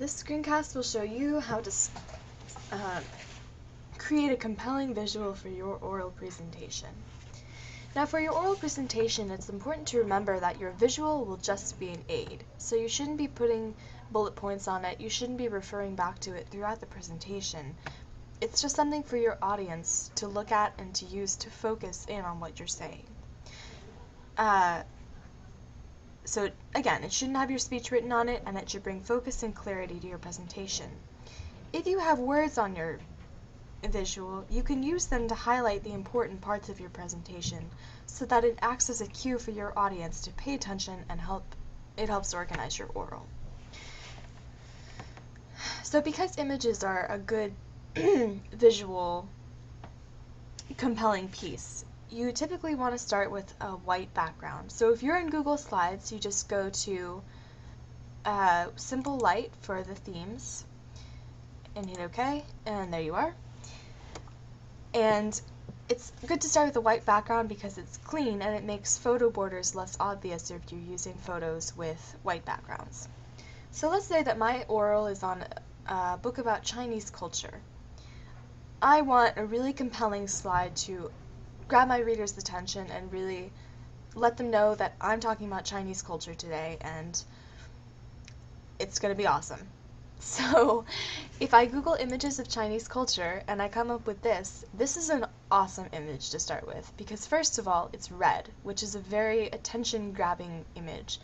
This screencast will show you how to create a compelling visual for your oral presentation. Now for your oral presentation, it's important to remember that your visual will just be an aid. So you shouldn't be putting bullet points on it, you shouldn't be referring back to it throughout the presentation. It's just something for your audience to look at and to use to focus in on what you're saying. So again, it shouldn't have your speech written on it, and it should bring focus and clarity to your presentation. If you have words on your visual, you can use them to highlight the important parts of your presentation so that it acts as a cue for your audience to pay attention and it helps organize your oral. So because images are a good visual, compelling piece, you typically want to start with a white background. So if you're in Google Slides, you just go to Simple Light for the themes and hit OK, and there you are. And it's good to start with a white background because it's clean and it makes photo borders less obvious if you're using photos with white backgrounds. So let's say that my oral is on a book about Chinese culture. I want a really compelling slide to grab my reader's attention and really let them know that I'm talking about Chinese culture today and it's going to be awesome. So if I Google images of Chinese culture and I come up with this is an awesome image to start with because first of all, it's red, which is a very attention-grabbing image.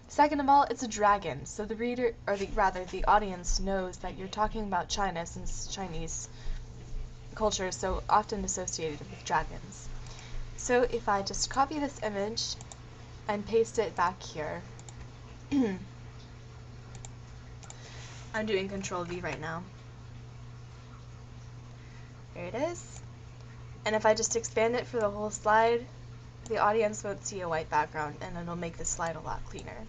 Second of all, it's a dragon, so the reader, or the audience knows that you're talking about China since Chinese culture is so often associated with dragons. So if I just copy this image and paste it back here, I'm doing Control V right now. There it is. And if I just expand it for the whole slide, the audience won't see a white background and it'll make the slide a lot cleaner.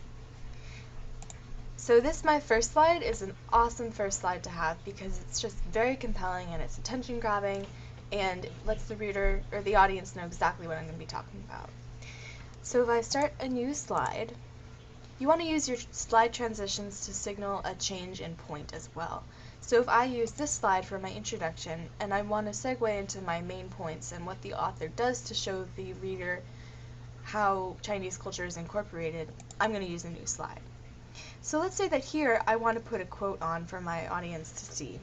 So this, my first slide, is an awesome first slide to have because it's just very compelling and it's attention grabbing and it lets the reader or the audience know exactly what I'm going to be talking about. So if I start a new slide, you want to use your slide transitions to signal a change in point as well. So if I use this slide for my introduction and I want to segue into my main points and what the author does to show the reader how Chinese culture is incorporated, I'm going to use a new slide. So let's say that here I want to put a quote on for my audience to see.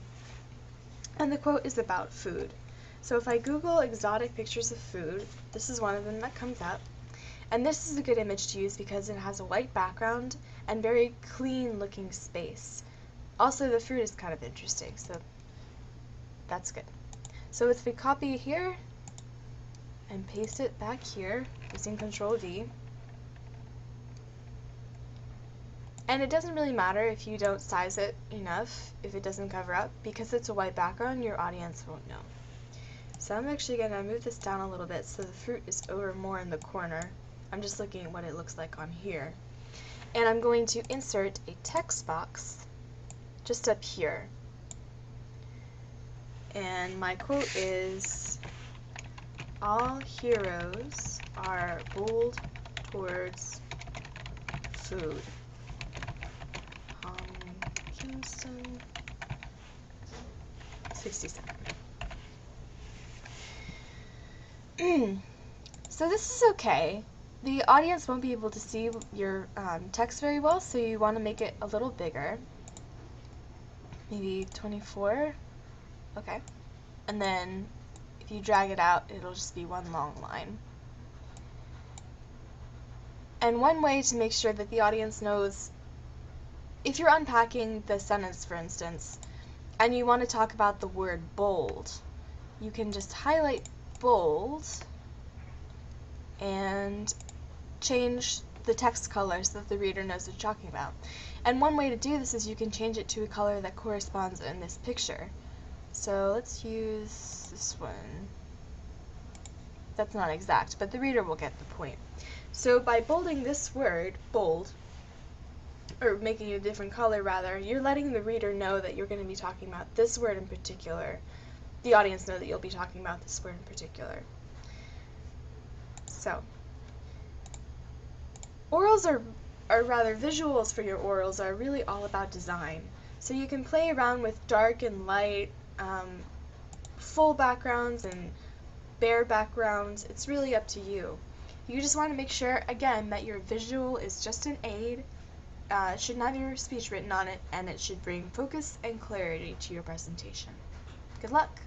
And the quote is about food. So if I Google exotic pictures of food, this is one of them that comes up. And this is a good image to use because it has a white background and very clean looking space. Also the fruit is kind of interesting, so that's good. So if we copy here and paste it back here using Control D, and it doesn't really matter if you don't size it enough, if it doesn't cover up, because it's a white background, your audience won't know. So I'm actually going to move this down a little bit so the fruit is over more in the corner. I'm just looking at what it looks like on here. And I'm going to insert a text box just up here. And my quote is, "All heroes are bold towards food." Kingston, 67. So this is okay. The audience won't be able to see your text very well, so you want to make it a little bigger. Maybe 24. Okay. And then if you drag it out, it'll just be one long line. And one way to make sure that the audience knows, if you're unpacking the sentence, for instance, and you want to talk about the word bold, you can just highlight bold and change the text color so that the reader knows what you're talking about. And one way to do this is you can change it to a color that corresponds in this picture. So let's use this one. That's not exact, but the reader will get the point. So by bolding this word, bold, or making it a different color rather, you're letting the reader know that you're going to be talking about this word in particular. The audience know that you'll be talking about this word in particular. So, orals are rather visuals for your orals are really all about design. So you can play around with dark and light, full backgrounds and bare backgrounds. It's really up to you. You just want to make sure, again, that your visual is just an aid. It shouldn't have your speech written on it, and it should bring focus and clarity to your presentation. Good luck!